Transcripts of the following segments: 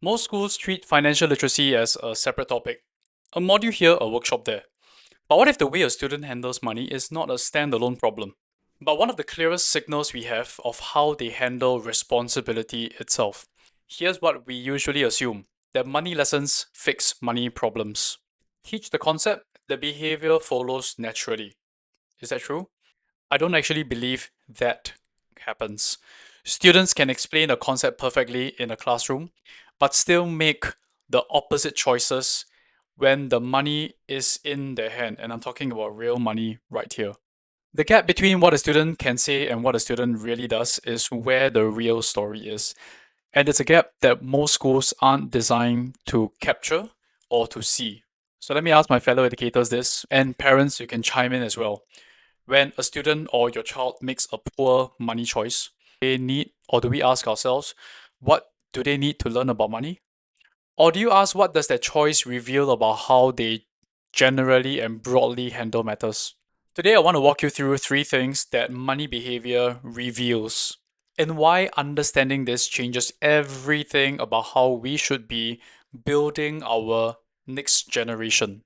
Most schools treat financial literacy as a separate topic. A module here, a workshop there. But what if the way a student handles money is not a standalone problem, but one of the clearest signals we have of how they handle responsibility itself? Here's what we usually assume that money lessons fix money problems. Teach the concept, the behavior follows naturally. Is that true? I don't actually believe that happens. Students can explain a concept perfectly in a classroom, but still make the opposite choices when the money is in their hand. And I'm talking about real money right here. The gap between what a student can say and what a student really does is where the real story is. And it's a gap that most schools aren't designed to capture or to see. So let me ask my fellow educators this, and parents, you can chime in as well. When a student or your child makes a poor money choice, they need, or do we ask ourselves, what do they need to learn about money? Or do you ask, what does their choice reveal about how they generally and broadly handle matters? Today, I want to walk you through three things that money behavior reveals and why understanding this changes everything about how we should be building our next generation.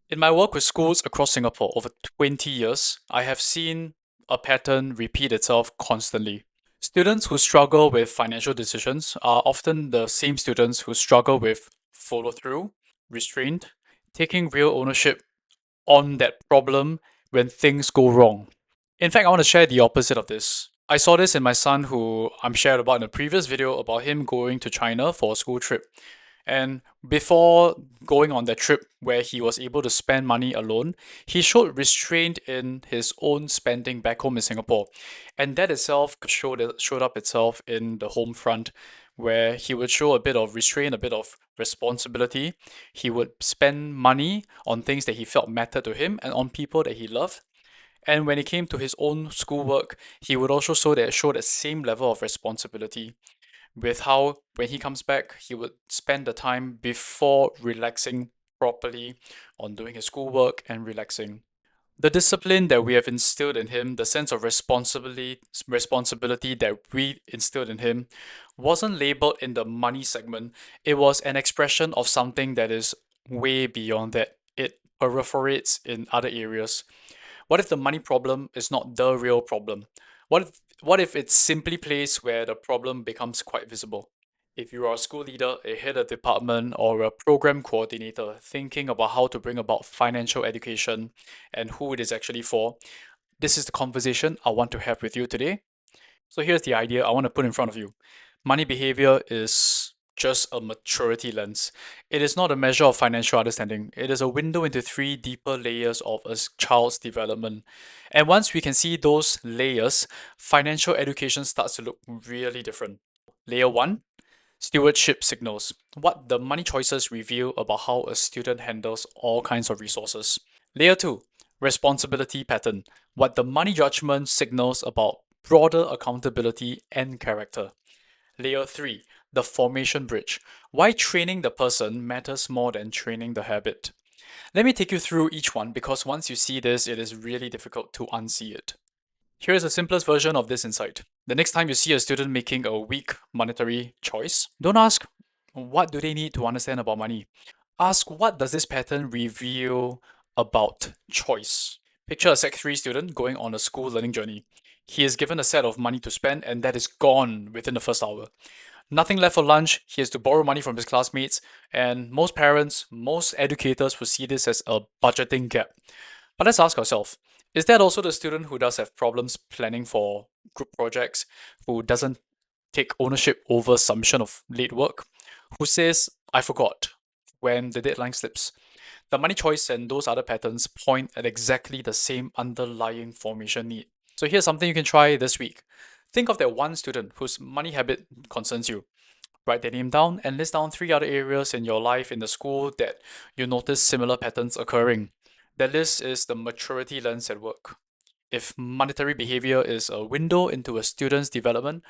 In my work with schools across Singapore over 20 years, I have seen a pattern repeat itself constantly. Students who struggle with financial decisions are often the same students who struggle with follow through, restraint, taking real ownership on that problem when things go wrong. In fact, I want to share the opposite of this. I saw this in my son, who I'm shared about in a previous video about him going to China for a school trip. And before going on that trip where he was able to spend money alone, he showed restraint in his own spending back home in Singapore. And that itself showed up itself in the home front, where he would show a bit of restraint, a bit of responsibility. He would spend money on things that he felt mattered to him and on people that he loved. And when it came to his own schoolwork, he would also show that same level of responsibility with how when he comes back, he would spend the time before relaxing properly on doing his schoolwork and relaxing. The discipline that we have instilled in him, the sense of responsibility that we instilled in him, wasn't labeled in the money segment. It was an expression of something that is way beyond that. It perforates in other areas. What if the money problem is not the real problem? What if it's simply placed where the problem becomes quite visible? If you are a school leader, a head of department, or a program coordinator thinking about how to bring about financial education and who it is actually for, this is the conversation I want to have with you today. So here's the idea I want to put in front of you. Money behavior is just a maturity lens. It is not a measure of financial understanding. It is a window into three deeper layers of a child's development. And once we can see those layers, financial education starts to look really different. Layer one, stewardship signals. What the money choices reveal about how a student handles all kinds of resources. Layer two, responsibility pattern. What the money judgment signals about broader accountability and character. Layer 3, the formation bridge. Why training the person matters more than training the habit. Let me take you through each one, because once you see this, it is really difficult to unsee it. Here is the simplest version of this insight. The next time you see a student making a weak monetary choice, don't ask, what do they need to understand about money? Ask, what does this pattern reveal about choice? Picture a Sec 3 student going on a school learning journey. He is given a set of money to spend, and that is gone within the first hour. Nothing left for lunch, he has to borrow money from his classmates, and most parents, most educators will see this as a budgeting gap. But let's ask ourselves, is that also the student who does have problems planning for group projects, who doesn't take ownership over submission of late work, who says, I forgot, when the deadline slips? The money choice and those other patterns point at exactly the same underlying formation need. So here's something you can try this week. Think of that one student whose money habit concerns you. Write their name down and list down three other areas in your life in the school that you notice similar patterns occurring. That list is the maturity lens at work. If monetary behavior is a window into a student's development,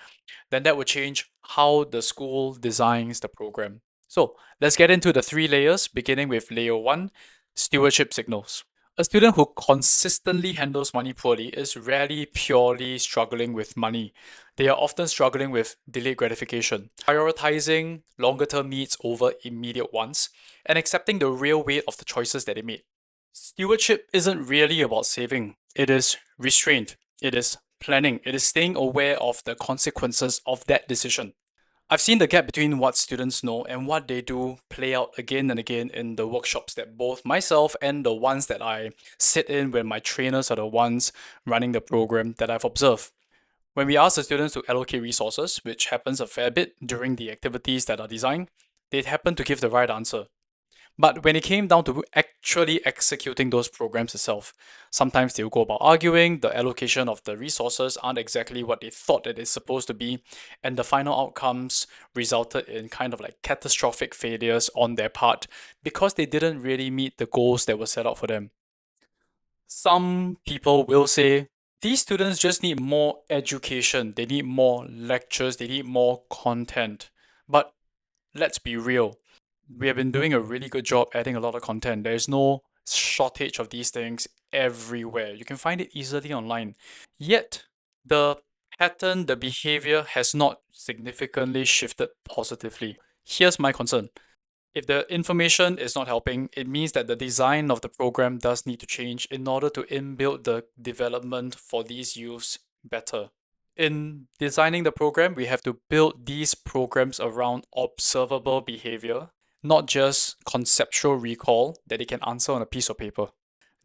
then that would change how the school designs the program. So let's get into the three layers, beginning with layer one, stewardship signals. A student who consistently handles money poorly is rarely purely struggling with money. They are often struggling with delayed gratification, prioritizing longer term needs over immediate ones, and accepting the real weight of the choices that they made. Stewardship isn't really about saving, it is restraint, it is planning, it is staying aware of the consequences of that decision. I've seen the gap between what students know and what they do play out again and again in the workshops that both myself and the ones that I sit in when my trainers are the ones running the program that I've observed. When we ask the students to allocate resources, which happens a fair bit during the activities that are designed, they happen to give the right answer. But when it came down to actually executing those programs itself, sometimes they will go about arguing, the allocation of the resources aren't exactly what they thought it is supposed to be, and the final outcomes resulted in kind of like catastrophic failures on their part because they didn't really meet the goals that were set out for them. Some people will say these students just need more education, they need more lectures, they need more content. But let's be real, we have been doing a really good job adding a lot of content. There's no shortage of these things everywhere. You can find it easily online. Yet, the pattern, the behavior has not significantly shifted positively. Here's my concern. If the information is not helping, it means that the design of the program does need to change in order to inbuild the development for these youths better. In designing the program, we have to build these programs around observable behavior, not just conceptual recall that they can answer on a piece of paper.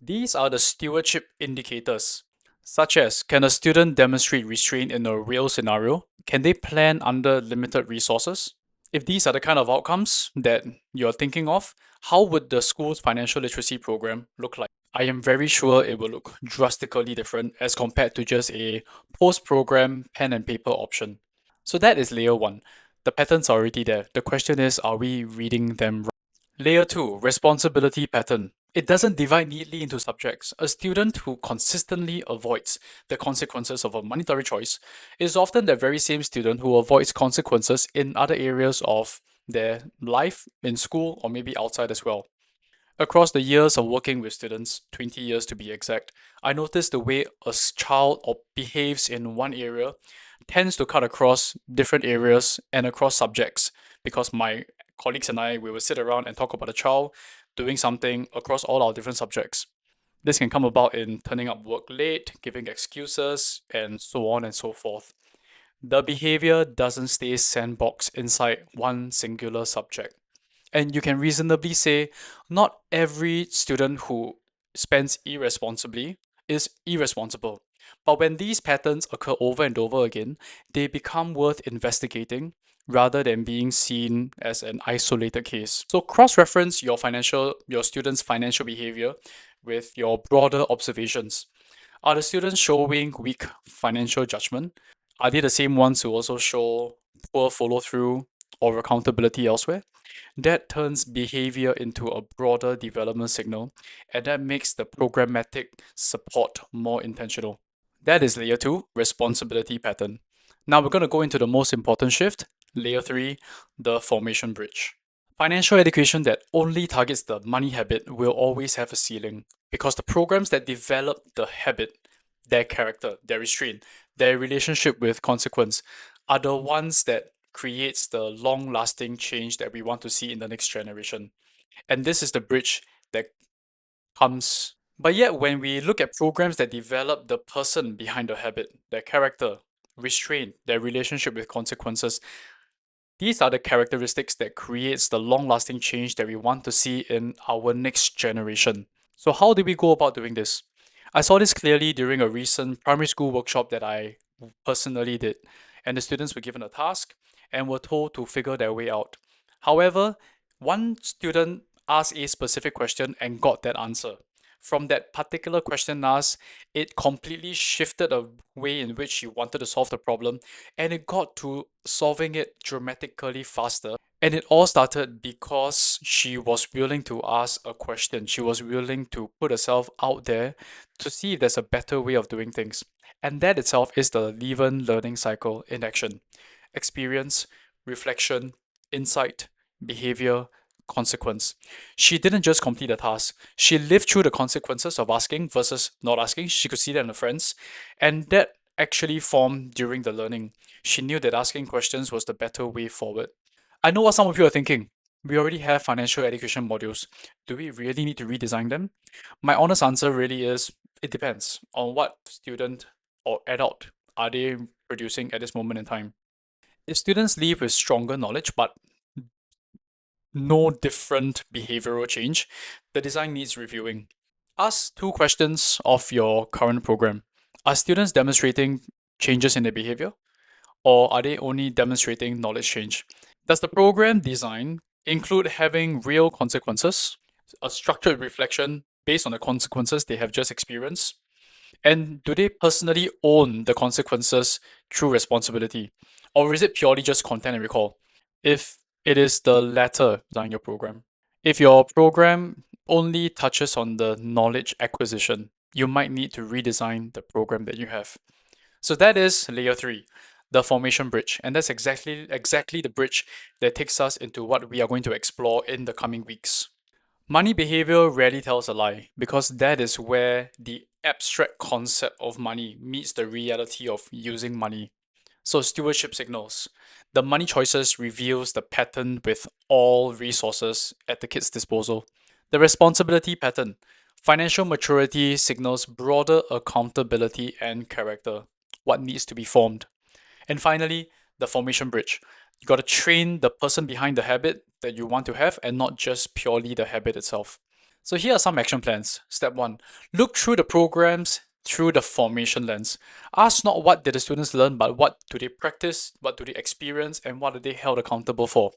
These are the stewardship indicators, such as can a student demonstrate restraint in a real scenario? Can they plan under limited resources? If these are the kind of outcomes that you're thinking of, how would the school's financial literacy program look like? I am very sure it will look drastically different as compared to just a post program pen and paper option. So that is layer one. The patterns are already there. The question is, are we reading them right? Layer 2, responsibility pattern. It doesn't divide neatly into subjects. A student who consistently avoids the consequences of a monetary choice is often the very same student who avoids consequences in other areas of their life, in school, or maybe outside as well. Across the years of working with students, 20 years to be exact, I noticed the way a child behaves in one area tends to cut across different areas and across subjects because my colleagues and I, we will sit around and talk about a child doing something across all our different subjects. This can come about in turning up work late, giving excuses, and so on and so forth. The behavior doesn't stay sandboxed inside one singular subject. And you can reasonably say not every student who spends irresponsibly is irresponsible. But when these patterns occur over and over again, they become worth investigating rather than being seen as an isolated case. So cross-reference your students' financial behavior with your broader observations. Are the students showing weak financial judgment? Are they the same ones who also show poor follow-through or accountability elsewhere? That turns behavior into a broader development signal, and that makes the programmatic support more intentional. That is layer 2, responsibility pattern. Now we're going to go into the most important shift, layer 3, the formation bridge. Financial education that only targets the money habit will always have a ceiling because the programs that develop the habit, their character, their restraint, their relationship with consequence are the ones that creates the long-lasting change that we want to see in the next generation. And this is the bridge that comes. But yet, when we look at programs that develop the person behind the habit, their character, restraint, their relationship with consequences, these are the characteristics that creates the long-lasting change that we want to see in our next generation. So how do we go about doing this? I saw this clearly during a recent primary school workshop that I personally did, and the students were given a task and were told to figure their way out. However, one student asked a specific question and got that answer. From that particular question asked, it completely shifted the way in which she wanted to solve the problem, and it got to solving it dramatically faster. And it all started because she was willing to ask a question. She was willing to put herself out there to see if there's a better way of doing things. And that itself is the Leaven learning cycle in action. Experience, reflection, insight, behavior, consequence. She didn't just complete the task, she lived through the consequences of asking versus not asking. She could see that in her friends, and that actually formed during the learning. She knew that asking questions was the better way forward. I know what some of you are thinking. We already have financial education modules. Do we really need to redesign them? My honest answer really is it depends on what student or adult are they producing at this moment in time. If students leave with stronger knowledge but no different behavioral change, the design needs reviewing. Ask two questions of your current program. Are students demonstrating changes in their behavior, or are they only demonstrating knowledge change? Does the program design include having real consequences, a structured reflection based on the consequences they have just experienced? And do they personally own the consequences through responsibility? Or is it purely just content and recall? If it is the latter, design your program. If your program only touches on the knowledge acquisition, you might need to redesign the program that you have. So that is layer 3, the formation bridge. And that's exactly the bridge that takes us into what we are going to explore in the coming weeks. Money behavior rarely tells a lie because that is where the abstract concept of money meets the reality of using money. So stewardship signals. The money choices reveals the pattern with all resources at the kid's disposal. The responsibility pattern. Financial maturity signals broader accountability and character. What needs to be formed. And finally, the formation bridge. You got to train the person behind the habit that you want to have and not just purely the habit itself. So here are some action plans. Step 1. Look through the programs through the formation lens. Ask not what did the students learn, but what do they practice, what do they experience, and what are they held accountable for.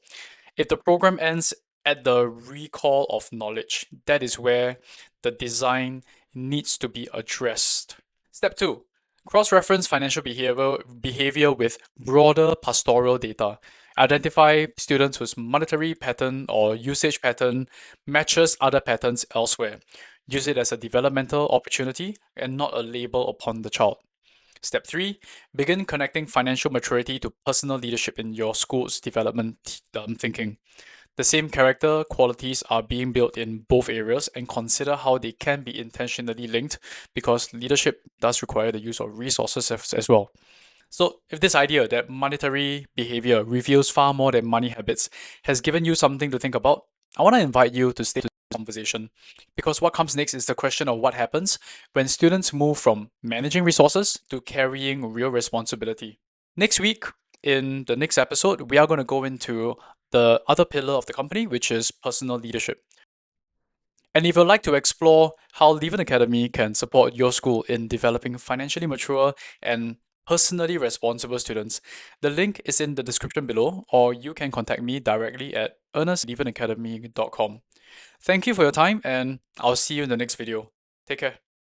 If the program ends at the recall of knowledge, that is where the design needs to be addressed. Step 2. Cross-reference financial behavior with broader pastoral data. Identify students whose monetary pattern or usage pattern matches other patterns elsewhere. Use it as a developmental opportunity and not a label upon the child. Step 3. Begin connecting financial maturity to personal leadership in your school's development thinking. The same character qualities are being built in both areas, and consider how they can be intentionally linked because leadership does require the use of resources as well. So, if this idea that monetary behavior reveals far more than money habits has given you something to think about, I want to invite you to stay to this conversation because what comes next is the question of what happens when students move from managing resources to carrying real responsibility. Next week, in the next episode, we are going to go into the other pillar of the company, which is personal leadership. And if you'd like to explore how Leaven Academy can support your school in developing financially mature and personally responsible students, the link is in the description below, or you can contact me directly at ernestleavenacademy.com. Thank you for your time, and I'll see you in the next video. Take care.